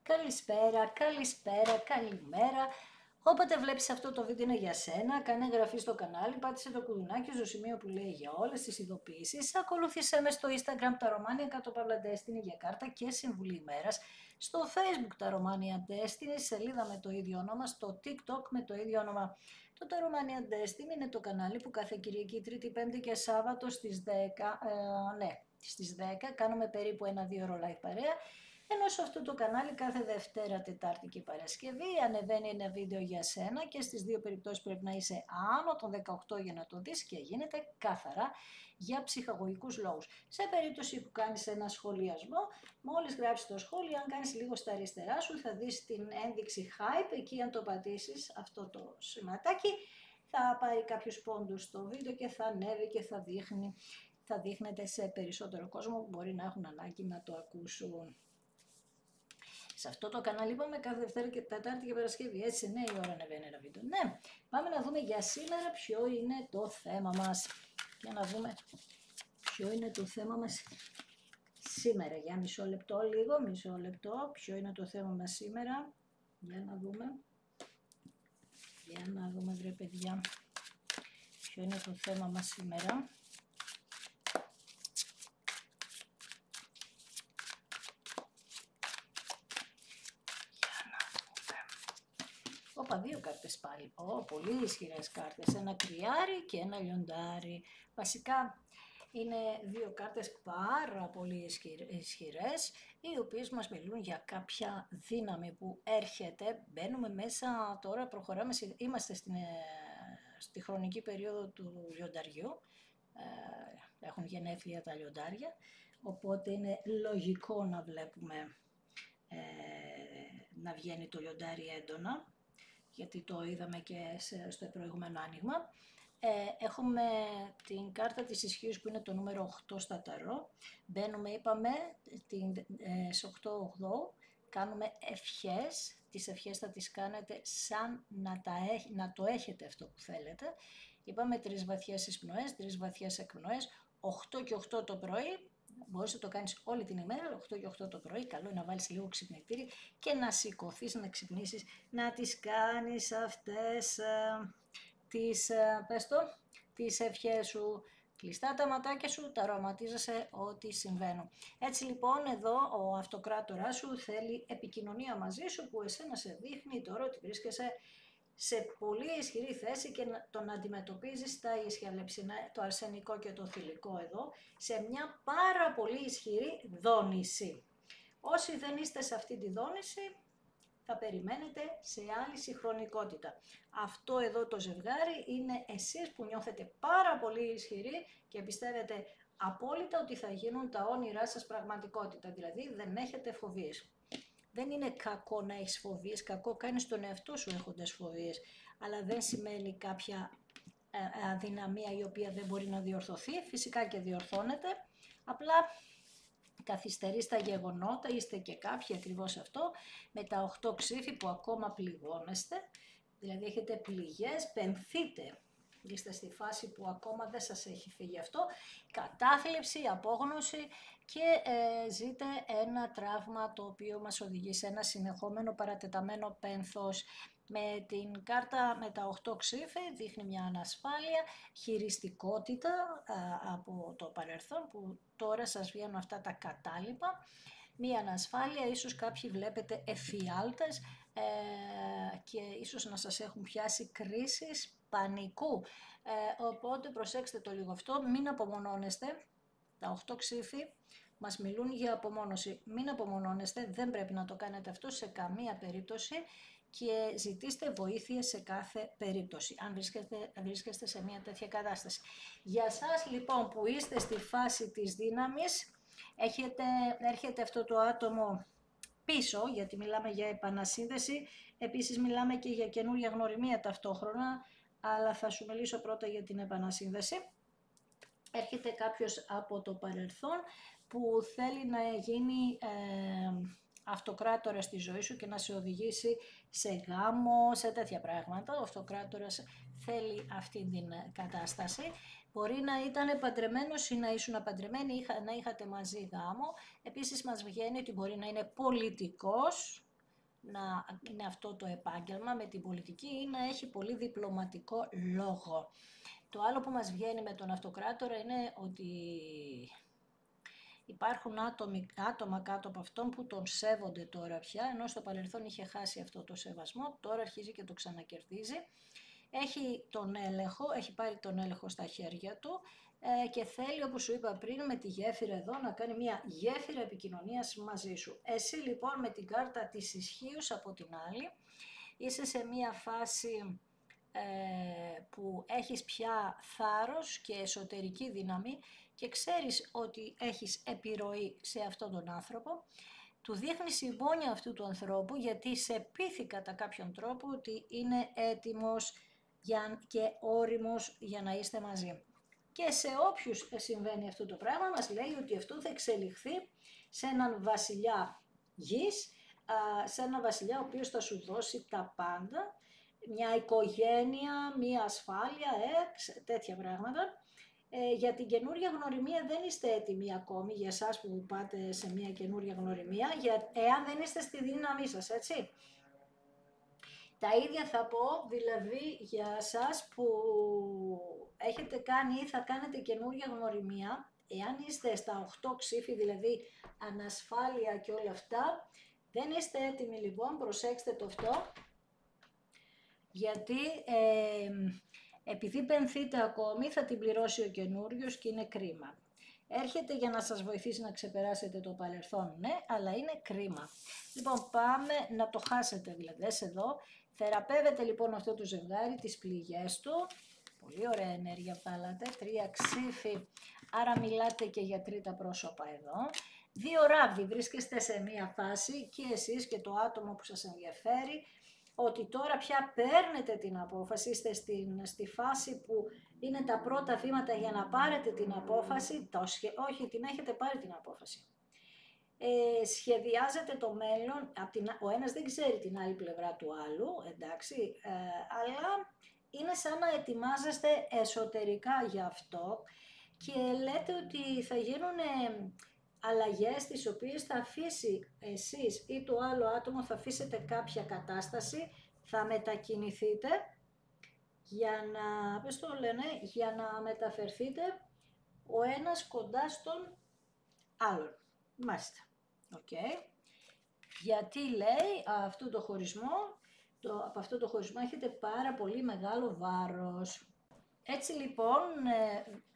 Καλησπέρα, καλησπέρα, καλημέρα. Όποτε βλέπεις αυτό το βίντεο είναι για σένα, κάνε εγγραφή στο κανάλι, πάτησε το κουδουνάκι στο σημείο που λέει για όλες τις ειδοποιήσεις, ακολούθησέ με στο Instagram τα Romania Destiny για κάρτα και συμβουλή ημέρας, στο Facebook τα Romania Destiny, σελίδα με το ίδιο όνομα, στο TikTok με το ίδιο όνομα. Το Romania Destiny είναι το κανάλι που κάθε Κυριακή, Τρίτη, Πέμπτη και Σάββατο στις 10, στις 10 κάνουμε περίπου 1-2 ώρο live παρέα. Ενώ σε αυτό το κανάλι κάθε Δευτέρα, Τετάρτη και Παρασκευή ανεβαίνει ένα βίντεο για σένα και στις δύο περιπτώσεις πρέπει να είσαι άνω των 18 για να το δεις και γίνεται καθαρά για ψυχαγωγικούς λόγους. Σε περίπτωση που κάνεις ένα σχολιασμό, μόλις γράψεις το σχόλιο, αν κάνεις λίγο στα αριστερά σου θα δεις την ένδειξη hype, εκεί αν το πατήσεις αυτό το σηματάκι θα πάρει κάποιους πόντους στο βίντεο και θα ανέβει και θα δείχνεται σε περισσότερο κόσμο που μπορεί να έχουν ανάγκη να το ακούσουν. Σε αυτό το κανάλι είπαμε κάθε Δευτέρα και Τετάρτη και Παρασκευή, έτσι 9 η ώρα ανεβαίνει ένα βίντεο. Ναι, πάμε να δούμε για σήμερα ποιο είναι το θέμα μας. Για να δούμε ποιο είναι το θέμα μας σήμερα. Για μισό λεπτό λίγο, μισό λεπτό. Ποιο είναι το θέμα μας σήμερα. Για να δούμε. Για να δούμε βρε παιδιά. Ποιο είναι το θέμα μας σήμερα. Όπα, δύο κάρτες πάλι. Πολύ ισχυρές κάρτες. Ένα κρυάρι και ένα λιοντάρι. Βασικά είναι δύο κάρτες πάρα πολύ ισχυρές, οι οποίες μας μιλούν για κάποια δύναμη που έρχεται. Μπαίνουμε μέσα τώρα, προχωράμε, είμαστε στη χρονική περίοδο του λιονταριού. Έχουν γενέθλια τα λιοντάρια, οπότε είναι λογικό να βλέπουμε να βγαίνει το λιοντάρι έντονα, γιατί το είδαμε και στο προηγούμενο άνοιγμα. Έχουμε την κάρτα της ισχύως που είναι το νούμερο 8 στα ταρό. Μπαίνουμε, είπαμε, σε 8-8, κάνουμε ευχές. Τις ευχές θα τις κάνετε σαν να το έχετε αυτό που θέλετε. Είπαμε 3 βαθιές εισπνοές, 3 βαθιές εκπνοές, 8 και 8 το πρωί. Μπορείς να το κάνεις όλη την ημέρα, 8 και 8 το πρωί, καλό είναι να βάλεις λίγο ξυπνητήρι και να σηκωθείς, να ξυπνήσεις, να τις κάνεις αυτές τις ευχές σου. Κλειστά τα ματάκια σου, τα αρωματίζεσαι ό,τι συμβαίνουν. Έτσι λοιπόν εδώ ο αυτοκράτορας σου θέλει επικοινωνία μαζί σου, που εσένα σε δείχνει τώρα ότι βρίσκεσαι σε πολύ ισχυρή θέση και τον αντιμετωπίζεις τα ισχυαλεψινά, το αρσενικό και το θηλυκό εδώ, σε μια πάρα πολύ ισχυρή δόνηση. Όσοι δεν είστε σε αυτή τη δόνηση, θα περιμένετε σε άλλη συγχρονικότητα. Αυτό εδώ το ζευγάρι είναι εσείς που νιώθετε πάρα πολύ ισχυροί και πιστεύετε απόλυτα ότι θα γίνουν τα όνειρά σας πραγματικότητα, δηλαδή δεν έχετε φοβίες. Δεν είναι κακό να έχεις φοβίες, κακό κάνεις στον εαυτό σου έχοντας φοβίες, αλλά δεν σημαίνει κάποια αδυναμία η οποία δεν μπορεί να διορθωθεί, φυσικά και διορθώνεται, απλά καθυστερεί τα γεγονότα, είστε και κάποιοι ακριβώς αυτό, με τα 8 ξύφη που ακόμα πληγώνεστε, δηλαδή έχετε πληγές, πενθείτε. Είστε στη φάση που ακόμα δεν σας έχει φύγει αυτό, κατάθλιψη, απόγνωση και ζείτε ένα τραύμα το οποίο μας οδηγεί σε ένα συνεχόμενο παρατεταμένο πένθος. Με την κάρτα με τα 8 ξύφη δείχνει μια ανασφάλεια, χειριστικότητα από το παρελθόν που τώρα σας βγαίνουν αυτά τα κατάλοιπα. Μία ανασφάλεια, ίσως κάποιοι βλέπετε εφιάλτες και ίσως να σας έχουν πιάσει κρίσεις πανικού. Οπότε προσέξτε το λίγο αυτό, μην απομονώνεστε. Τα 8 ξύφη μας μιλούν για απομόνωση. Μην απομονώνεστε, δεν πρέπει να το κάνετε αυτό σε καμία περίπτωση και ζητήστε βοήθεια σε κάθε περίπτωση, αν βρίσκεστε σε μια τέτοια κατάσταση. Για σας λοιπόν που είστε στη φάση της δύναμης, έρχεται αυτό το άτομο πίσω, γιατί μιλάμε για επανασύνδεση, επίσης μιλάμε και για καινούργια γνωριμία ταυτόχρονα, αλλά θα σου μιλήσω πρώτα για την επανασύνδεση. Έρχεται κάποιος από το παρελθόν που θέλει να γίνει αυτοκράτορα στη ζωή σου και να σε οδηγήσει σε γάμο, σε τέτοια πράγματα. Ο αυτοκράτορας θέλει αυτή την κατάσταση. Μπορεί να ήταν παντρεμένος ή να ήσουν παντρεμένοι, να είχατε μαζί γάμο. Επίσης μας βγαίνει ότι μπορεί να είναι πολιτικός, να είναι αυτό το επάγγελμα με την πολιτική ή να έχει πολύ διπλωματικό λόγο. Το άλλο που μας βγαίνει με τον αυτοκράτορα είναι ότι υπάρχουν άτομα κάτω από αυτόν που τον σέβονται τώρα πια, ενώ στο παρελθόν είχε χάσει αυτό το σεβασμό, τώρα αρχίζει και το ξανακερδίζει. Έχει πάρει τον έλεγχο στα χέρια του και θέλει, όπως σου είπα πριν, με τη γέφυρα εδώ να κάνει μια γέφυρα επικοινωνίας μαζί σου. Εσύ λοιπόν με την κάρτα της ισχύους από την άλλη, είσαι σε μια φάση που έχεις πια θάρρος και εσωτερική δύναμη και ξέρεις ότι έχεις επιρροή σε αυτόν τον άνθρωπο. Του δείχνει συμπόνια αυτού του ανθρώπου γιατί σε πείθει κατά κάποιον τρόπο ότι είναι έτοιμος και όριμος για να είστε μαζί. Και σε όποιους συμβαίνει αυτό το πράγμα μας λέει ότι αυτό θα εξελιχθεί σε έναν βασιλιά γης, σε έναν βασιλιά ο οποίος θα σου δώσει τα πάντα, μια οικογένεια, μια ασφάλεια, τέτοια πράγματα. Για την καινούρια γνωριμία δεν είστε έτοιμοι ακόμη, για εσάς που πάτε σε μια καινούρια γνωριμία, εάν δεν είστε στη δύναμή σας, έτσι. Τα ίδια θα πω, δηλαδή, για εσάς που έχετε κάνει ή θα κάνετε καινούρια γνωριμία, εάν είστε στα 8 ξύφη, δηλαδή ανασφάλεια και όλα αυτά, δεν είστε έτοιμοι λοιπόν, προσέξτε το αυτό, γιατί επειδή πενθείτε ακόμη θα την πληρώσει ο καινούριος και είναι κρίμα. Έρχεται για να σας βοηθήσει να ξεπεράσετε το παρελθόν, ναι, αλλά είναι κρίμα. Λοιπόν, πάμε να το χάσετε δηλαδή, εδώ. Θεραπεύετε λοιπόν αυτό το ζευγάρι, τις πληγές του. Πολύ ωραία ενέργεια βάλατε, 3 ξύφη, άρα μιλάτε και για τρίτα πρόσωπα εδώ. 2 ράβδι, βρίσκεστε σε μία φάση και εσείς και το άτομο που σας ενδιαφέρει, ότι τώρα πια παίρνετε την απόφαση, είστε στη φάση που είναι τα πρώτα βήματα για να πάρετε την απόφαση, όχι, την έχετε πάρει την απόφαση. Σχεδιάζετε το μέλλον, ο ένας δεν ξέρει την άλλη πλευρά του άλλου, εντάξει, αλλά είναι σαν να ετοιμάζεστε εσωτερικά γι' αυτό και λέτε ότι θα γίνουν αλλαγές τις οποίες θα αφήσει εσείς ή το άλλο άτομο, θα αφήσετε κάποια κατάσταση, θα μετακινηθείτε για να, για να μεταφερθείτε ο ένας κοντά στον άλλον. Μάλιστα. Okay. Γιατί λέει αυτό το χωρισμό, από αυτό το χωρισμό έχετε πάρα πολύ μεγάλο βάρος. Έτσι λοιπόν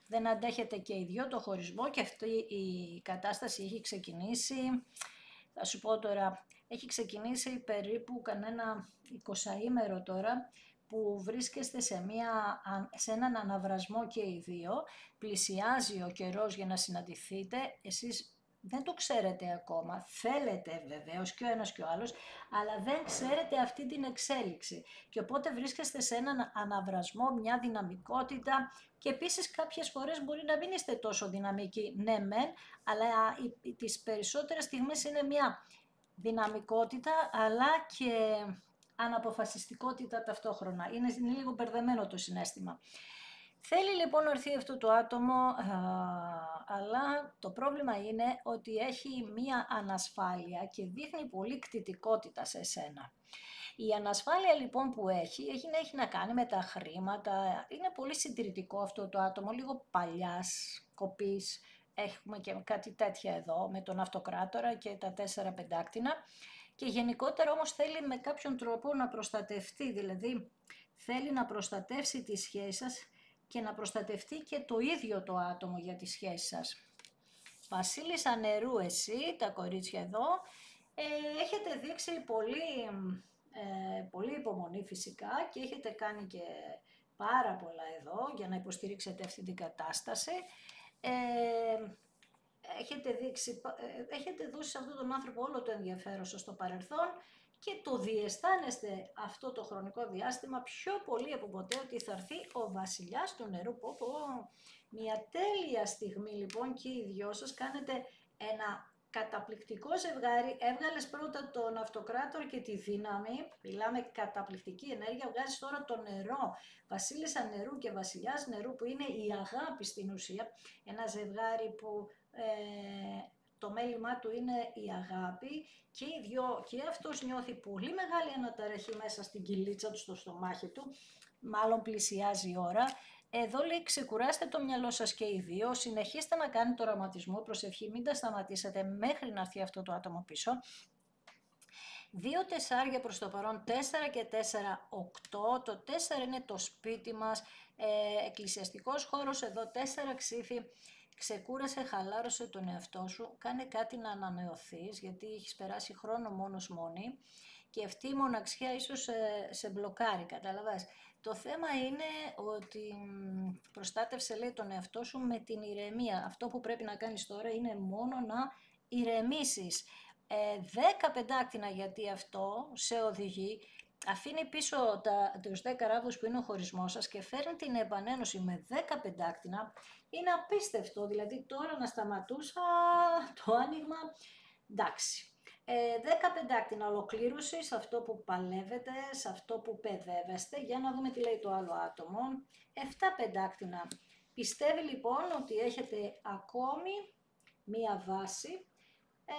δεν αντέχετε και οι δυο το χωρισμό και αυτή η κατάσταση έχει ξεκινήσει, θα σου πω τώρα, έχει ξεκινήσει περίπου κανένα 20ήμερο τώρα, που βρίσκεστε σε έναν αναβρασμό και οι δύο, πλησιάζει ο καιρός για να συναντηθείτε, εσείς δεν το ξέρετε ακόμα, θέλετε βεβαίως και ο ένας και ο άλλος, αλλά δεν ξέρετε αυτή την εξέλιξη. Και οπότε βρίσκεστε σε έναν αναβρασμό, μια δυναμικότητα και επίσης κάποιες φορές μπορεί να μην είστε τόσο δυναμικοί, ναι μεν, αλλά τις περισσότερες στιγμές είναι μια δυναμικότητα, αλλά και αναποφασιστικότητα ταυτόχρονα. Είναι λίγο μπερδεμένο το συναίσθημα. Θέλει λοιπόν να έρθει αυτό το άτομο, αλλά το πρόβλημα είναι ότι έχει μία ανασφάλεια και δείχνει πολύ κτητικότητα σε σένα. Η ανασφάλεια λοιπόν που έχει να κάνει με τα χρήματα, είναι πολύ συντηρητικό αυτό το άτομο, λίγο παλιάς, κοπής, έχουμε και κάτι τέτοια εδώ με τον αυτοκράτορα και τα 4 πεντάκτηνα και γενικότερα όμως θέλει με κάποιον τρόπο να προστατευτεί, δηλαδή θέλει να προστατεύσει τη σχέση σας και να προστατευτεί και το ίδιο το άτομο για τη σχέση σας. Βασίλισσα νερού εσύ, τα κορίτσια εδώ, έχετε δείξει πολύ υπομονή φυσικά και έχετε κάνει και πάρα πολλά εδώ για να υποστηρίξετε αυτή την κατάσταση. Έχετε δώσει σε αυτόν τον άνθρωπο όλο το ενδιαφέρον σας στο παρελθόν και το διαισθάνεστε αυτό το χρονικό διάστημα πιο πολύ από ποτέ ότι θα έρθει ο βασιλιάς του νερού. Μια τέλεια στιγμή λοιπόν και οι δυο σας κάνετε ένα καταπληκτικό ζευγάρι. Έβγαλες πρώτα τον αυτοκράτορα και τη δύναμη, μιλάμε καταπληκτική ενέργεια, βγάζεις τώρα το νερό, βασίλισσα νερού και βασιλιάς νερού που είναι η αγάπη στην ουσία, ένα ζευγάρι που το μέλημά του είναι η αγάπη και οι δυο, και αυτός νιώθει πολύ μεγάλη αναταραχή μέσα στην κοιλίτσα του, στο στομάχι του, μάλλον πλησιάζει η ώρα. Εδώ λέει ξεκουράστε το μυαλό σας και οι δύο, συνεχίστε να κάνετε το οραματισμό, προσευχή, μην τα σταματήσετε μέχρι να έρθει αυτό το άτομο πίσω. 2 τεσσάρια προς το παρόν, 4 και 4, 8, το 4 είναι το σπίτι μας, εκκλησιαστικός χώρος, εδώ 4 ξύφη, ξεκούρασε, χαλάρωσε τον εαυτό σου, κάνε κάτι να ανανεωθείς, γιατί έχεις περάσει χρόνο μόνος μόνη και αυτή η μοναξιά ίσως σε μπλοκάρει, καταλαβαίνεις. Το θέμα είναι ότι προστάτευσε, λέει, τον εαυτό σου με την ηρεμία. Αυτό που πρέπει να κάνεις τώρα είναι μόνο να ηρεμήσεις. 10 πεντάκτηνα, γιατί αυτό σε οδηγεί, αφήνει πίσω τους 10 ράβδους που είναι ο χωρισμός σας και φέρνει την επανένωση με 10 πεντάκτηνα. Είναι απίστευτο, δηλαδή τώρα να σταματούσα το άνοιγμα, εντάξει. 10 πεντάκτηνα ολοκλήρωση σε αυτό που παλεύετε, σε αυτό που παιδεύεστε. Για να δούμε τι λέει το άλλο άτομο. 7 πεντάκτηνα. Πιστεύει λοιπόν ότι έχετε ακόμη μία βάση.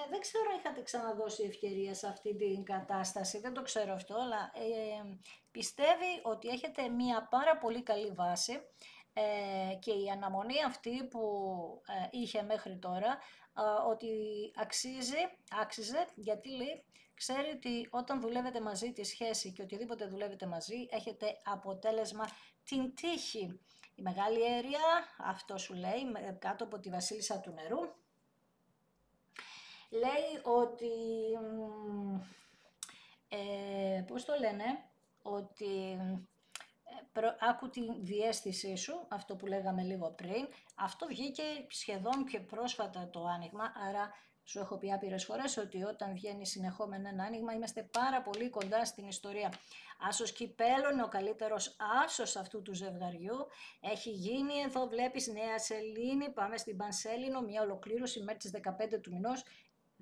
Δεν ξέρω αν είχατε ξαναδώσει ευκαιρία σε αυτή την κατάσταση, δεν το ξέρω αυτό, αλλά πιστεύει ότι έχετε μία πάρα πολύ καλή βάση και η αναμονή αυτή που είχε μέχρι τώρα, ότι άξιζε, γιατί λέει, ξέρει ότι όταν δουλεύετε μαζί τη σχέση και οτιδήποτε δουλεύετε μαζί, έχετε αποτέλεσμα την τύχη. Η μεγάλη αίρια, αυτό σου λέει, κάτω από τη βασίλισσα του νερού, λέει ότι, πώς το λένε, ότι άκου τη διαίσθησή σου, αυτό που λέγαμε λίγο πριν, αυτό βγήκε σχεδόν και πρόσφατα το άνοιγμα, άρα σου έχω πει άπειρες φορές ότι όταν βγαίνει συνεχόμενα ένα άνοιγμα είμαστε πάρα πολύ κοντά στην ιστορία. Άσος κυπέλων, ο καλύτερος άσος αυτού του ζευγαριού, έχει γίνει, εδώ βλέπεις, νέα σελήνη, πάμε στην Πανσέλινο, μια ολοκλήρωση μέχρι τις 15 του μηνός,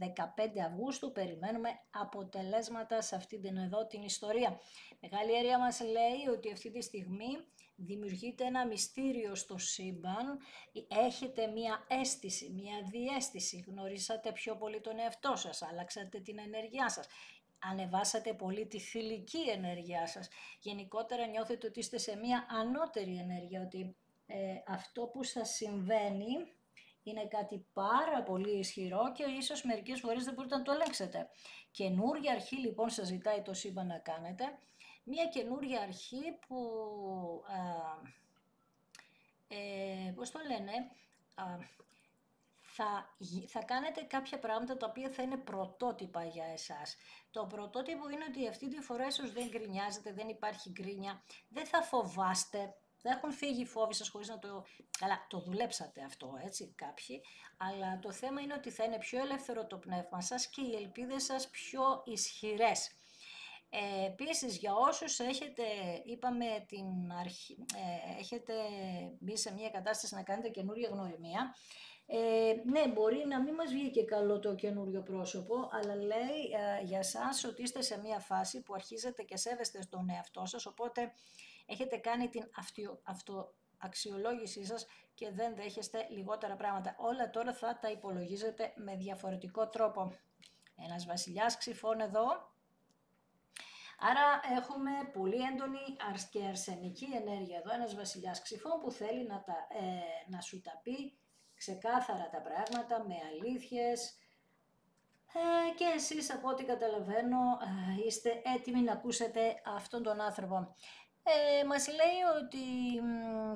15 Αυγούστου, περιμένουμε αποτελέσματα σε αυτή την εδώ την ιστορία. Μεγάλη Αίρια μας λέει ότι αυτή τη στιγμή δημιουργείται ένα μυστήριο στο σύμπαν, έχετε μία αίσθηση, μία διαίσθηση, γνωρίσατε πιο πολύ τον εαυτό σας, άλλαξατε την ενέργειά σας, ανεβάσατε πολύ τη θηλυκή ενέργειά σας, γενικότερα νιώθετε ότι είστε σε μία ανώτερη ενέργεια, ότι αυτό που σας συμβαίνει είναι κάτι πάρα πολύ ισχυρό και ίσως μερικές φορές δεν μπορείτε να το ελέγξετε. Καινούρια αρχή λοιπόν σας ζητάει το σύμπαν να κάνετε. Μία καινούρια αρχή που, πώς το λένε, θα κάνετε κάποια πράγματα τα οποία θα είναι πρωτότυπα για εσάς. Το πρωτότυπο είναι ότι αυτή τη φορά ίσως δεν γκρινιάζετε, δεν υπάρχει γκρίνια, δεν θα φοβάστε. Θα έχουν φύγει οι φόβοι σας χωρίς να το... Καλά, το δουλέψατε αυτό, έτσι, κάποιοι. Αλλά το θέμα είναι ότι θα είναι πιο ελεύθερο το πνεύμα σας και οι ελπίδες σας πιο ισχυρές. Επίσης, για όσους έχετε, είπαμε την αρχή, έχετε μπει σε μια κατάσταση να κάνετε καινούρια γνωριμία, ναι, μπορεί να μην μας βγει και καλό το καινούριο πρόσωπο, αλλά λέει για σας ότι είστε σε μια φάση που αρχίζετε και σέβεστε στον εαυτό σας, οπότε έχετε κάνει την αυτοαξιολόγησή σας και δεν δέχεστε λιγότερα πράγματα. Όλα τώρα θα τα υπολογίζετε με διαφορετικό τρόπο. Ένας βασιλιάς ξυφών εδώ. Άρα έχουμε πολύ έντονη και αρσενική ενέργεια εδώ. Ένας βασιλιάς ξυφών που θέλει να σου τα πει ξεκάθαρα τα πράγματα, με αλήθειες. Και εσείς, από ό,τι καταλαβαίνω, είστε έτοιμοι να ακούσετε αυτόν τον άνθρωπο. Μας λέει ότι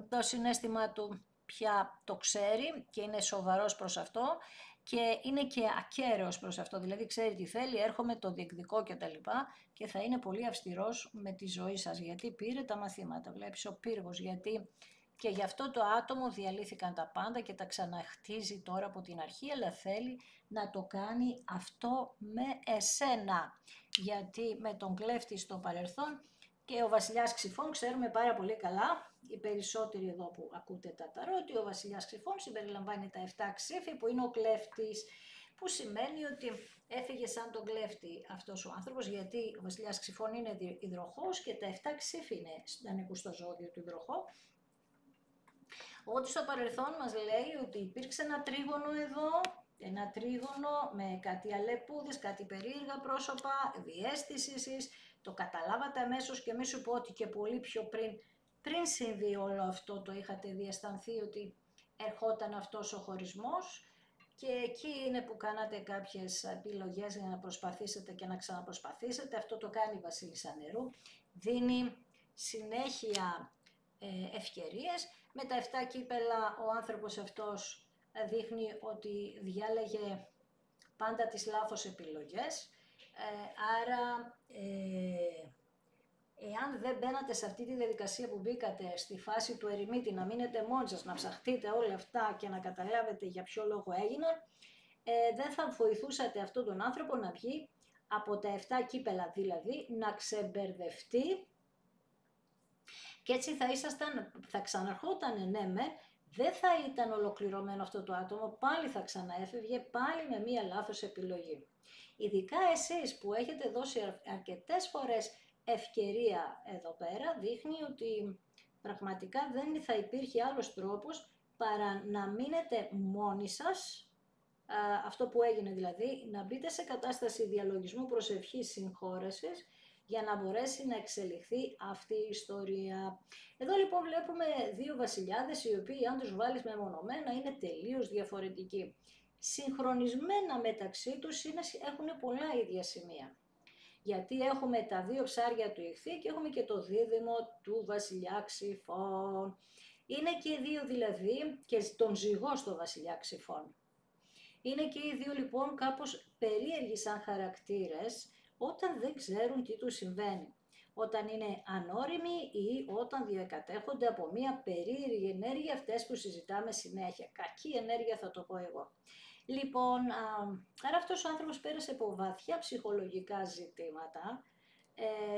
το συναίσθημα του πια το ξέρει και είναι σοβαρός προς αυτό και είναι και ακέραιος προς αυτό, δηλαδή ξέρει τι θέλει, έρχομαι, το διεκδικώ κτλ. Και θα είναι πολύ αυστηρός με τη ζωή σας, γιατί πήρε τα μαθήματα, βλέπεις, ο πύργος, γιατί και γι' αυτό το άτομο διαλύθηκαν τα πάντα και τα ξαναχτίζει τώρα από την αρχή, αλλά θέλει να το κάνει αυτό με εσένα, γιατί με τον κλέφτη στο παρελθόν και ο βασιλιάς ξυφών ξέρουμε πάρα πολύ καλά, οι περισσότεροι εδώ που ακούτε τα ταρό, ότι ο βασιλιάς ξυφών συμπεριλαμβάνει τα 7 ξύφη που είναι ο κλέφτης, που σημαίνει ότι έφυγε σαν τον κλέφτη αυτός ο άνθρωπος, γιατί ο βασιλιάς ξυφών είναι υδροχός και τα 7 ξύφη ανήκουν στο ζώδιο του υδροχό. Ότι στο παρελθόν μας λέει ότι υπήρξε ένα τρίγωνο εδώ, ένα τρίγωνο με κάτι αλεπούδες, κάτι περίεργα πρόσωπα, διαίσθηση εσείς, το καταλάβατε αμέσως και μη σου πω ότι και πολύ πιο πριν συμβεί όλο αυτό το είχατε διαισθανθεί ότι ερχόταν αυτός ο χωρισμός και εκεί είναι που κάνατε κάποιες επιλογές για να προσπαθήσετε και να ξαναπροσπαθήσετε. Αυτό το κάνει η Βασίλισσα Νερού, δίνει συνέχεια ευκαιρίες. Με τα 7 κύπελα ο άνθρωπος αυτός δείχνει ότι διάλεγε πάντα τις λάθος επιλογές, άρα εάν δεν μπαίνατε σε αυτή τη διαδικασία που μπήκατε στη φάση του ερημίτη, να μείνετε μόνοι σας, να ψαχτείτε όλα αυτά και να καταλάβετε για ποιο λόγο έγιναν, δεν θα βοηθούσατε αυτόν τον άνθρωπο να βγει από τα 7 κύπελα, δηλαδή να ξεμπερδευτεί και έτσι θα ξαναρχόταν ναι δεν θα ήταν ολοκληρωμένο αυτό το άτομο, πάλι θα ξαναέφευγε, πάλι με μία λάθος επιλογή. Ειδικά εσείς που έχετε δώσει αρκετές φορές ευκαιρία εδώ πέρα, δείχνει ότι πραγματικά δεν θα υπήρχε άλλος τρόπος παρά να μείνετε μόνοι σας, αυτό που έγινε δηλαδή, να μπείτε σε κατάσταση διαλογισμού, προσευχής, συγχώρεσης, για να μπορέσει να εξελιχθεί αυτή η ιστορία. Εδώ λοιπόν βλέπουμε δύο βασιλιάδες οι οποίοι αν τους βάλεις μεμονωμένα είναι τελείως διαφορετικοί. Συγχρονισμένα μεταξύ τους έχουν πολλά ίδια σημεία. Γιατί έχουμε τα δύο ψάρια του Ιχθύ και έχουμε και το δίδυμο του βασιλιά Ξυφών. Είναι και οι δύο δηλαδή και τον ζυγό στο βασιλιά Ξυφών. Είναι και οι δύο λοιπόν κάπως περίεργοι σαν χαρακτήρες, όταν δεν ξέρουν τι τους συμβαίνει, όταν είναι ανώριμοι ή όταν διακατέχονται από μια περίεργη ενέργεια, αυτές που συζητάμε συνέχεια. Κακή ενέργεια θα το πω εγώ. Λοιπόν, άρα αυτός ο άνθρωπος πέρασε από βαθιά ψυχολογικά ζητήματα.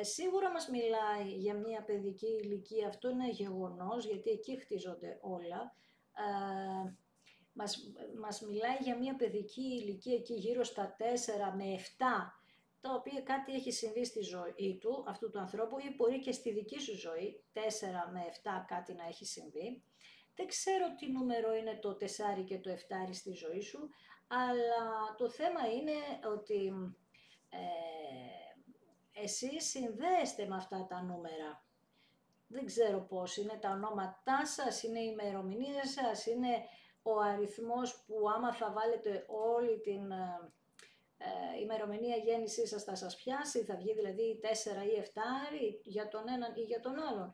Σίγουρα μας μιλάει για μια παιδική ηλικία, αυτό είναι γεγονός, γιατί εκεί χτίζονται όλα. Μας μιλάει για μια παιδική ηλικία εκεί γύρω στα 4 με 7, τα οποία κάτι έχει συμβεί στη ζωή του, αυτού του ανθρώπου, ή μπορεί και στη δική σου ζωή, 4 με 7 κάτι να έχει συμβεί. Δεν ξέρω τι νούμερο είναι το 4 και το 7 στη ζωή σου, αλλά το θέμα είναι ότι εσείς συνδέεστε με αυτά τα νούμερα. Δεν ξέρω πώς, είναι τα ονόματά σας, είναι η ημερομηνία σας, είναι ο αριθμός που άμα θα βάλετε όλη την ημερομηνία γέννησής σας θα σας πιάσει, θα βγει δηλαδή 4 ή 7 για τον έναν ή για τον άλλον.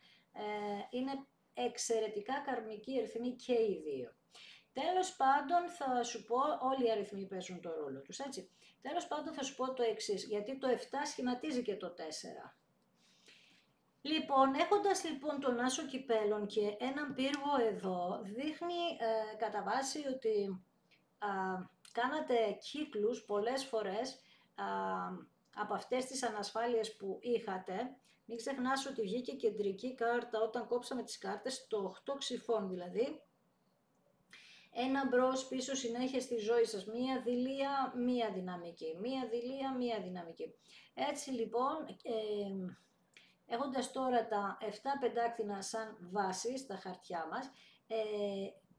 Είναι εξαιρετικά καρμικοί αριθμοί και οι δύο. Τέλος πάντων θα σου πω, όλοι οι αριθμοί παίζουν το ρόλο τους, έτσι. Τέλος πάντων θα σου πω το εξής, γιατί το 7 σχηματίζει και το 4. Λοιπόν, έχοντας λοιπόν τον Άσο Κυπέλων και έναν πύργο εδώ, δείχνει κατά βάση ότι κάνατε κύκλους πολλές φορές από αυτές τις ανασφάλειες που είχατε. Μην ξεχνάς ότι βγήκε κεντρική κάρτα όταν κόψαμε τις κάρτες, το 8 Ξυφών δηλαδή. Ένα μπρος πίσω συνέχεια στη ζωή σας, μία δειλία, μία δυναμική, μία δειλία, μία δυναμική. Έτσι λοιπόν, έχοντας τώρα τα 7 πεντάκτηνα σαν βάση στα χαρτιά μας,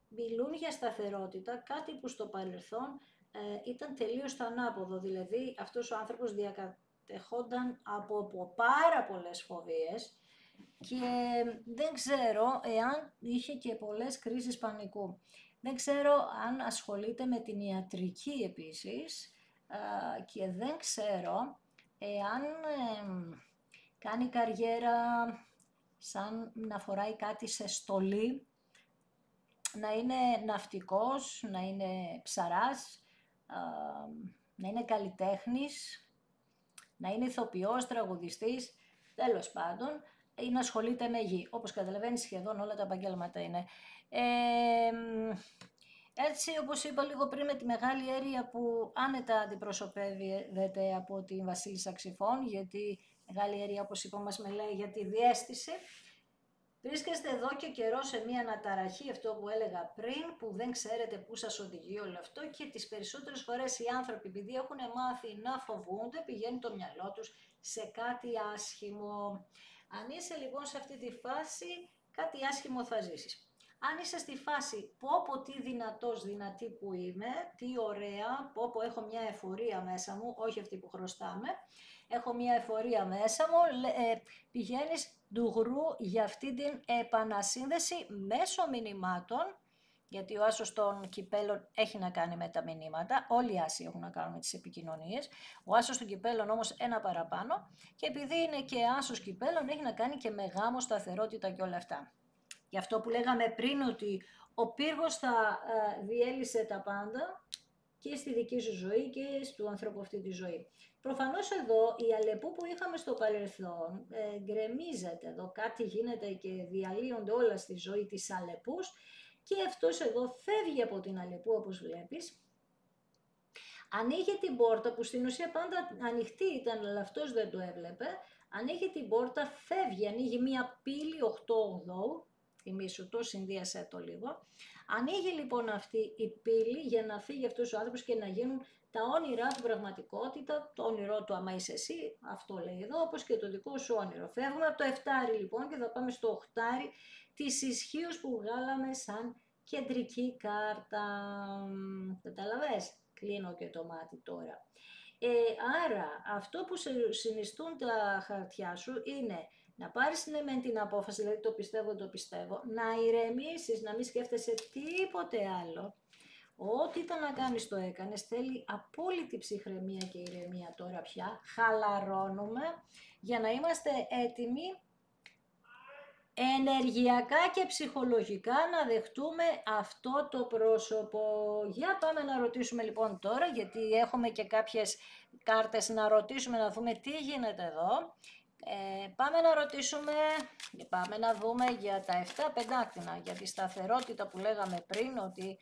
μιλούν για σταθερότητα, κάτι που στο παρελθόν ήταν τελείως το ανάποδο, δηλαδή αυτός ο άνθρωπος διακατεχόταν από πάρα πολλές φοβίες και δεν ξέρω εάν είχε και πολλές κρίσεις πανικού. Δεν ξέρω αν ασχολείται με την ιατρική επίσης και δεν ξέρω εάν κάνει καριέρα σαν να φοράει κάτι σε στολή, να είναι ναυτικός, να είναι ψαράς, να είναι καλλιτέχνης, να είναι ηθοποιός, τραγουδιστής, τέλος πάντων, ή να ασχολείται με γη. Όπως καταλαβαίνεις σχεδόν όλα τα επαγγέλματα είναι. Έτσι, όπως είπα λίγο πριν, με τη μεγάλη αίρια που άνετα αντιπροσωπεύεται από την Βασίλισσα Ξυφών, γιατί η μεγάλη αίρια, όπως είπα, μας μιλάει για τη διαίσθηση. Βρίσκεστε εδώ και καιρό σε μια αναταραχή, αυτό που έλεγα πριν, που δεν ξέρετε πού σας οδηγεί όλο αυτό και τις περισσότερες φορές οι άνθρωποι, επειδή έχουν μάθει να φοβούνται, πηγαίνει το μυαλό τους σε κάτι άσχημο. Αν είσαι λοιπόν σε αυτή τη φάση, κάτι άσχημο θα ζήσεις. Αν είσαι στη φάση πω τι δυνατός, δυνατή που είμαι, τι ωραία, πω έχω μια εφορία μέσα μου, όχι αυτή που χρωστάμε, έχω μια εφορία μέσα μου, πηγαίνεις ντουγρού για αυτή την επανασύνδεση μέσω μηνυμάτων, γιατί ο άσος των κυπέλων έχει να κάνει με τα μηνύματα, όλοι οι άσοι έχουν να κάνουν με τις επικοινωνίες, ο άσος των κυπέλων όμως ένα παραπάνω, και επειδή είναι και άσος κυπέλων έχει να κάνει και με γάμο, σταθερότητα και όλα αυτά. Γι' αυτό που λέγαμε πριν ότι ο πύργος θα διέλυσε τα πάντα και στη δική σου ζωή και του ανθρώπου αυτή τη ζωή. Προφανώς εδώ η Αλεπού που είχαμε στο παρελθόν γκρεμίζεται, εδώ κάτι γίνεται και διαλύονται όλα στη ζωή της Αλεπούς και αυτός εδώ φεύγει από την Αλεπού όπως βλέπεις. Ανοίγει την πόρτα που στην ουσία πάντα ανοιχτή ήταν αλλά αυτός δεν το έβλεπε. Ανοίγει την πόρτα, φεύγει, ανοίγει μία πύλη 8-8, θυμίσου το, συνδύασε το λίγο. Ανοίγει λοιπόν αυτή η πύλη για να φύγει αυτός ο άνθρωπος και να γίνουν τα όνειρά του πραγματικότητα, το όνειρό του άμα είσαι εσύ, αυτό λέει εδώ, όπως και το δικό σου όνειρο. Φεύγουμε από το 7 λοιπόν και θα πάμε στο 8 της ισχύως που βγάλαμε σαν κεντρική κάρτα. Κατάλαβες? Κλείνω και το μάτι τώρα. Άρα αυτό που συνιστούν τα χαρτιά σου είναι να πάρεις με την απόφαση, δηλαδή το πιστεύω, να ηρεμήσεις, να μην σκέφτεσαι τίποτε άλλο. Ό,τι ήταν να κάνεις το έκανες, θέλει απόλυτη ψυχραιμία και ηρεμία τώρα πια. Χαλαρώνουμε για να είμαστε έτοιμοι ενεργειακά και ψυχολογικά να δεχτούμε αυτό το πρόσωπο. Για πάμε να ρωτήσουμε λοιπόν τώρα, γιατί έχουμε και κάποιες κάρτες να ρωτήσουμε, να δούμε τι γίνεται εδώ. Πάμε να ρωτήσουμε, πάμε να δούμε για τα 7 πεντάκτηνα, για τη σταθερότητα που λέγαμε πριν, ότι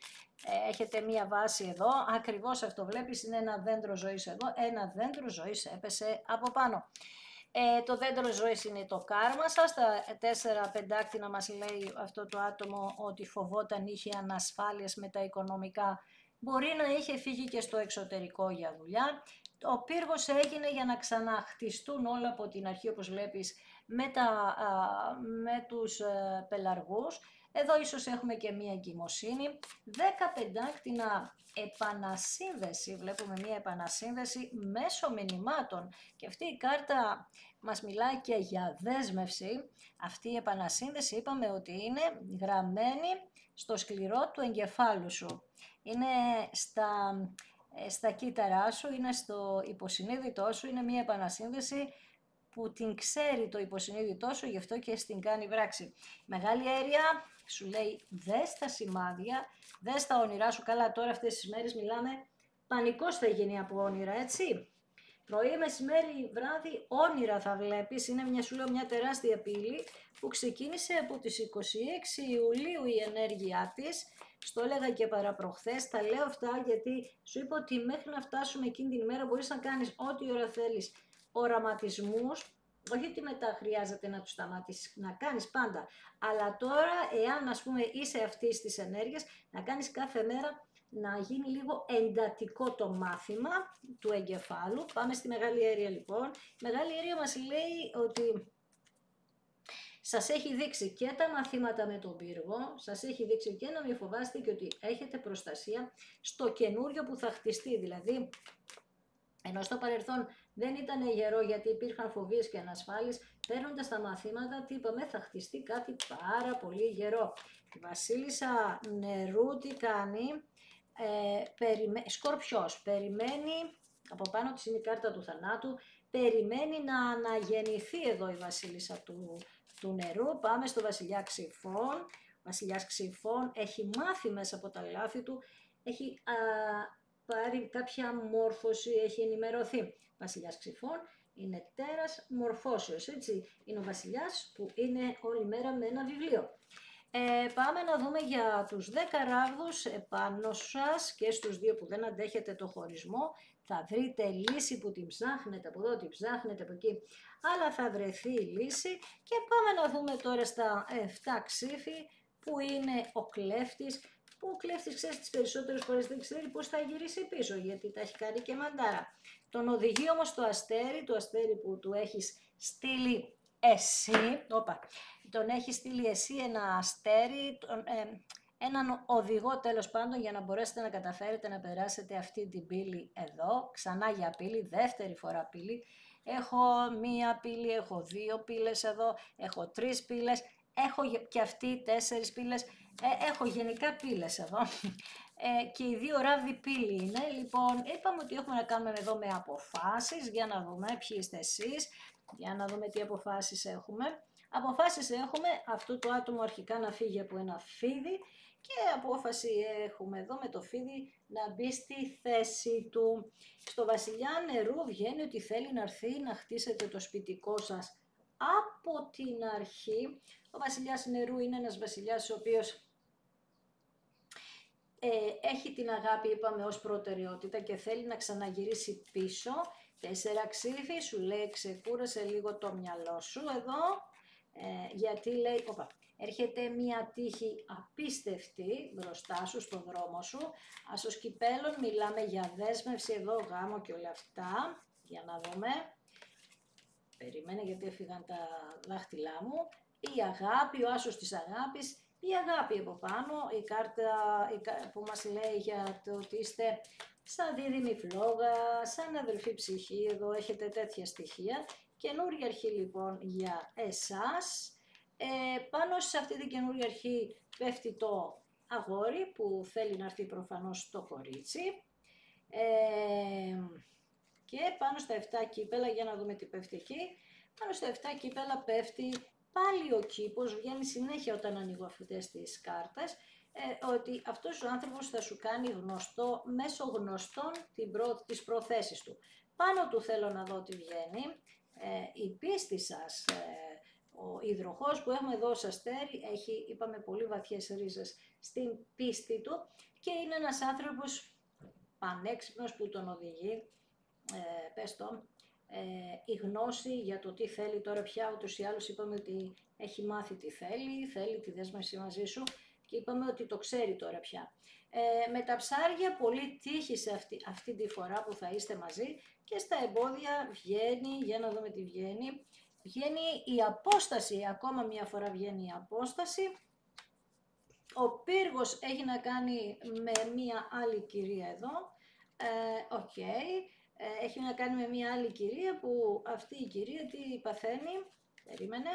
έχετε μία βάση εδώ, ακριβώς αυτό βλέπεις, είναι ένα δέντρο ζωής εδώ, ένα δέντρο ζωής έπεσε από πάνω. Το δέντρο ζωής είναι το κάρμα σας, τα 4 πεντάκτηνα μας λέει αυτό το άτομο ότι φοβόταν, είχε ανασφάλειες με τα οικονομικά, μπορεί να είχε φύγει και στο εξωτερικό για δουλειά. Ο πύργος έγινε για να ξαναχτιστούν όλα από την αρχή, όπως βλέπεις, με τους πελαργούς. Εδώ ίσως έχουμε και μία εγκυμοσύνη. 10 πεντάκτηνα επανασύνδεση, βλέπουμε μία επανασύνδεση μέσω μηνυμάτων. Και αυτή η κάρτα μας μιλάει και για δέσμευση. Αυτή η επανασύνδεση είπαμε ότι είναι γραμμένη στο σκληρό του εγκεφάλου σου. Είναι στα κύτταρά σου, είναι στο υποσυνείδητό σου, είναι μια επανασύνδεση που την ξέρει το υποσυνείδητό σου, γι' αυτό και στην κάνει πράξη. Μεγάλη Αέρια σου λέει δες τα σημάδια, δες τα όνειρά σου. Καλά, τώρα αυτές τις μέρες μιλάμε, πανικός θα γίνει από όνειρα, έτσι. Πρωί, μεσημέρι, βράδυ, όνειρα θα βλέπεις. Είναι μια τεράστια πύλη που ξεκίνησε από τις 26 Ιουλίου η ενέργειά της. Στο έλεγα και παραπροχθές, τα λέω αυτά γιατί σου είπα ότι μέχρι να φτάσουμε εκείνη την ημέρα μπορείς να κάνεις ό,τι ώρα θέλεις οραματισμούς. Όχι ότι μετά χρειάζεται να τους σταματήσεις, να κάνεις πάντα. Αλλά τώρα, εάν ας πούμε είσαι αυτής της ενέργειας, να κάνεις κάθε μέρα να γίνει λίγο εντατικό το μάθημα του εγκεφάλου. Πάμε στη Μεγάλη Αέρια λοιπόν. Η Μεγάλη Αέρια μας λέει ότι σας έχει δείξει και τα μαθήματα με τον πύργο, σας έχει δείξει και να μην φοβάστε και ότι έχετε προστασία στο καινούριο που θα χτιστεί. Δηλαδή, ενώ στο παρελθόν δεν ήταν γερό γιατί υπήρχαν φοβίες και ανασφάλειες, παίρνοντας τα μαθήματα, τι είπαμε, θα χτιστεί κάτι πάρα πολύ γερό. Η Βασίλισσα Νερού τι κάνει? Σκορπιός, περιμένει, από πάνω της είναι η κάρτα του θανάτου, περιμένει να αναγεννηθεί εδώ η Βασίλισσα του Νερού. Πάμε στο Βασιλιά Ξυφών. Ο Βασιλιάς Ξυφών έχει μάθει μέσα από τα λάθη του, έχει πάρει κάποια μόρφωση, έχει ενημερωθεί. Βασιλιάς Ξυφών είναι τέρας μορφώσεως, έτσι. Είναι ο βασιλιάς που είναι όλη μέρα με ένα βιβλίο. Πάμε να δούμε για τους 10 ράγδους επάνω σας και στους 2 που δεν αντέχετε το χωρισμό. Θα βρείτε λύση που την ψάχνετε από εδώ, την ψάχνετε από εκεί, αλλά θα βρεθεί η λύση. Και πάμε να δούμε τώρα στα 7 ξύφη που είναι ο κλέφτης. Που ο κλέφτης, ξέρεις, τις περισσότερες φορές δεν ξέρει πώς θα γυρίσει πίσω, γιατί τα έχει κάνει και μαντάρα. Τον οδηγεί όμως το αστέρι που του έχεις στείλει εσύ, τον έχει στείλει εσύ ένα αστέρι, έναν οδηγό τέλος πάντων για να μπορέσετε να καταφέρετε να περάσετε αυτή την πύλη εδώ, ξανά για πύλη, δεύτερη φορά πύλη. Έχω μία πύλη, έχω δύο πύλες εδώ, έχω τρεις πύλες, έχω και αυτή 4 πύλες, έχω γενικά πύλες εδώ. Και οι δύο ράβδοι πύλη είναι. Λοιπόν, είπαμε ότι έχουμε να κάνουμε εδώ με αποφάσεις, για να δούμε ποιοι είστε εσείς, για να δούμε τι αποφάσεις έχουμε. Αποφάσεις έχουμε αυτού το άτομο αρχικά να φύγει από ένα φίδι και απόφαση έχουμε εδώ με το φίδι να μπει στη θέση του. Στο βασιλιά νερού βγαίνει ότι θέλει να έρθει να χτίσετε το σπιτικό σας από την αρχή. Ο βασιλιάς νερού είναι ένας βασιλιάς ο οποίος έχει την αγάπη, είπαμε, ως προτεραιότητα και θέλει να ξαναγυρίσει πίσω. 4 ξύφη, σου λέει ξεκούρασε λίγο το μυαλό σου εδώ, γιατί λέει, έρχεται μία τύχη απίστευτη μπροστά σου, στον δρόμο σου. Άσος κυπέλων, μιλάμε για δέσμευση εδώ, γάμο και όλα αυτά. Για να δούμε. Περίμενε γιατί έφυγαν τα δάχτυλά μου. Η αγάπη, ο άσος της αγάπης. Η αγάπη από πάνω, η κάρτα που μας λέει για το ότι είστε σαν δίδυμη φλόγα, σαν αδελφή ψυχή, εδώ έχετε τέτοια στοιχεία. Καινούρια αρχή λοιπόν για εσάς. Πάνω σε αυτή την καινούρια αρχή πέφτει το αγόρι που θέλει να έρθει προφανώς στο κορίτσι. Και πάνω στα 7 κύπελα, για να δούμε τι πέφτει εκεί, πάνω στα 7 κύπελα πέφτει πάλι ο κήπος, βγαίνει συνέχεια όταν ανοίγω αυτές τις κάρτες, ότι αυτός ο άνθρωπος θα σου κάνει γνωστό, μέσω γνωστών τις προθέσεις του. Πάνω του θέλω να δω τι βγαίνει, η πίστη σας, ο υδροχός που έχουμε εδώ ως αστέρι, έχει, είπαμε, πολύ βαθιές ρίζες στην πίστη του και είναι ένας άνθρωπος πανέξυπνος που τον οδηγεί, η γνώση για το τι θέλει τώρα πια, ούτως ή άλλως είπαμε ότι έχει μάθει τι θέλει, θέλει τη δέσμευση μαζί σου και είπαμε ότι το ξέρει τώρα πια. Με τα ψάρια πολύ τύχη σε αυτή τη φορά που θα είστε μαζί και στα εμπόδια βγαίνει, για να δούμε τι βγαίνει, βγαίνει η απόσταση, ακόμα μια φορά βγαίνει η απόσταση. Ο πύργος έχει να κάνει με μια άλλη κυρία εδώ, έχει να κάνει με μια άλλη κυρία που αυτή η κυρία τι παθαίνει, περίμενε.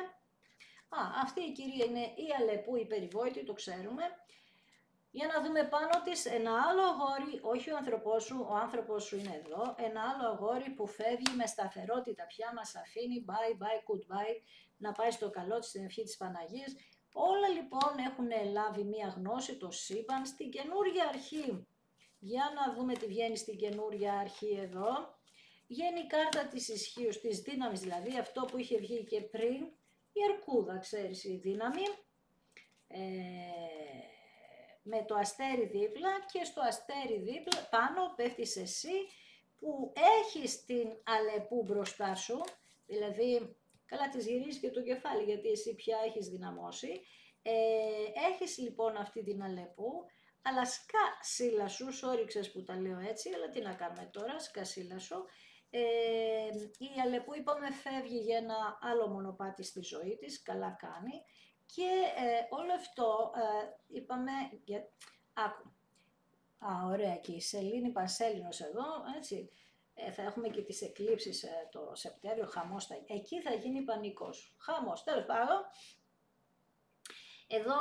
Αυτή η κυρία είναι η Αλεπού, η περιβόητη, το ξέρουμε. Για να δούμε πάνω της ένα άλλο αγόρι, όχι ο άνθρωπός σου, ο άνθρωπος σου είναι εδώ, ένα άλλο αγόρι που φεύγει με σταθερότητα πια, μας αφήνει, bye bye, goodbye, να πάει στο καλό της, στην ευχή της Παναγίας. Όλα λοιπόν έχουν λάβει μία γνώση, το σύμπαν, στην καινούρια αρχή. Για να δούμε τι βγαίνει στην καινούρια αρχή εδώ. Βγαίνει η κάρτα της ισχύως, της δύναμης, δηλαδή αυτό που είχε βγει και πριν, η αρκούδα, ξέρεις, η δύναμη. Με το αστέρι δίπλα και στο αστέρι δίπλα πάνω πέφτεις εσύ που έχεις την Αλεπού μπροστά σου, δηλαδή καλά της γυρίζει και το κεφάλι γιατί εσύ πια έχεις δυναμώσει. Έχεις λοιπόν αυτή την Αλεπού, αλλά σκασίλα σου, όριξες που τα λέω έτσι, αλλά τι να κάνουμε τώρα, σκασίλα σου. Η Αλεπού είπαμε φεύγει για ένα άλλο μονοπάτι στη ζωή της, καλά κάνει. Και όλο αυτό είπαμε, άκου, ωραία, και η Σελήνη Πανσέλινος εδώ, έτσι, θα έχουμε και τις εκλήψεις το Σεπτέμβριο, χαμός, εκεί θα γίνει πανικός, χαμός, τέλος πάντων. Εδώ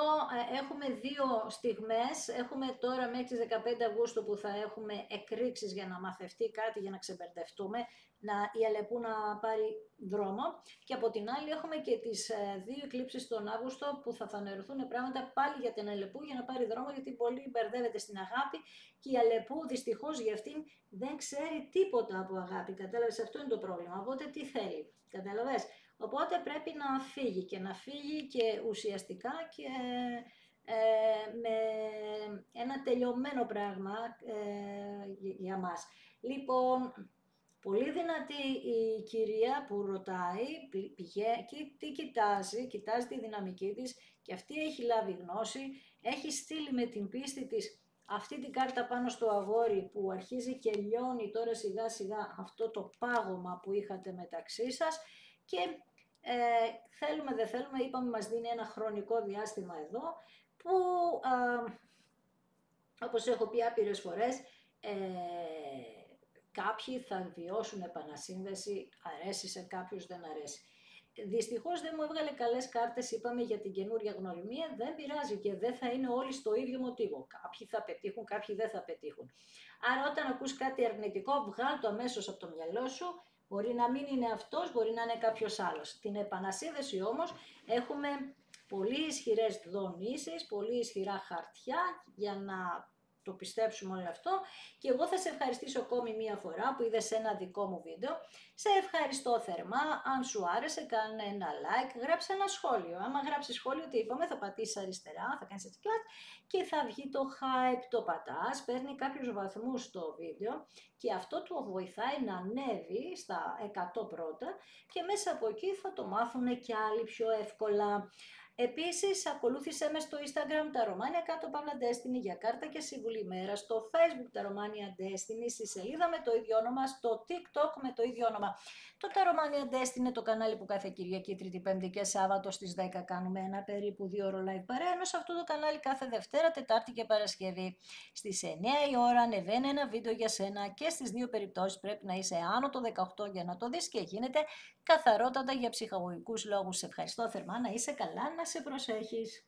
έχουμε 2 στιγμές, έχουμε τώρα μέχρι τις 15 Αυγούστου που θα έχουμε εκρήξεις για να μαθευτεί κάτι, για να ξεμπερδευτούμε, η Αλεπού να πάρει δρόμο και από την άλλη έχουμε και τις 2 εκλήψεις τον Αύγουστο που θα φανερωθούν πράγματα πάλι για την Αλεπού για να πάρει δρόμο γιατί πολύ μπερδεύεται στην αγάπη και η Αλεπού δυστυχώς για αυτήν δεν ξέρει τίποτα από αγάπη, κατάλαβες, αυτό είναι το πρόβλημα, οπότε τι θέλει, κατάλαβες. Οπότε πρέπει να φύγει και να φύγει και ουσιαστικά και με ένα τελειωμένο πράγμα για μας. Λοιπόν, πολύ δυνατή η κυρία που ρωτάει, πηγαίνει, τι κοιτάζει τη δυναμική της και αυτή έχει λάβει γνώση, έχει στείλει με την πίστη της αυτή την κάρτα πάνω στο αγόρι που αρχίζει και λιώνει τώρα σιγά σιγά αυτό το πάγωμα που είχατε μεταξύ σας και Θέλουμε, δεν θέλουμε, είπαμε μας δίνει ένα χρονικό διάστημα εδώ, που όπως έχω πει άπειρες φορές, κάποιοι θα βιώσουν επανασύνδεση, αρέσει σε κάποιους, δεν αρέσει. Δυστυχώς δεν μου έβγαλε καλές κάρτες, είπαμε, για την καινούρια γνωριμία, δεν πειράζει και δεν θα είναι όλοι στο ίδιο μοτίβο. Κάποιοι θα πετύχουν, κάποιοι δεν θα πετύχουν. Άρα όταν ακούς κάτι αρνητικό, βγάλ' το αμέσως από το μυαλό σου, μπορεί να μην είναι αυτός, μπορεί να είναι κάποιος άλλος. Την επανασύνδεση όμως έχουμε πολύ ισχυρές δονήσεις, πολύ ισχυρά χαρτιά για να το πιστέψουμε όλο αυτό, και εγώ θα σε ευχαριστήσω ακόμη μία φορά που είδες ένα δικό μου βίντεο. Σε ευχαριστώ θερμά. Αν σου άρεσε, κάνε ένα like, γράψε ένα σχόλιο. Άμα γράψεις σχόλιο, τι είπαμε, θα πατήσεις αριστερά, θα κάνεις έτσι κλατ και θα βγει το hype, το πατάς, παίρνει κάποιους βαθμούς στο βίντεο και αυτό του βοηθάει να ανέβει στα 100 πρώτα και μέσα από εκεί θα το μάθουν και άλλοι πιο εύκολα. Επίσης, ακολούθησέ με στο Instagram τα Romania Destiny για κάρτα και συμβουλή ημέρα, στο Facebook τα Romania Destiny, στη σελίδα με το ίδιο όνομα, στο TikTok με το ίδιο όνομα. Το τα Romania Destiny είναι το κανάλι που κάθε Κυριακή, Τρίτη, Πέμπτη και Σάββατο στις 10 κάνουμε ένα περίπου 2 ώρο live παρέα, ενώ σε αυτό το κανάλι κάθε Δευτέρα, Τετάρτη και Παρασκευή στις 9 η ώρα ανεβαίνει ένα βίντεο για σένα και στις δύο περιπτώσεις πρέπει να είσαι άνω το 18 για να το δεις και γίνεται καθαρότατα για ψυχαγωγικούς λόγους. Σε ευχαριστώ θερμά, να είσαι καλά, να σε προσέχεις.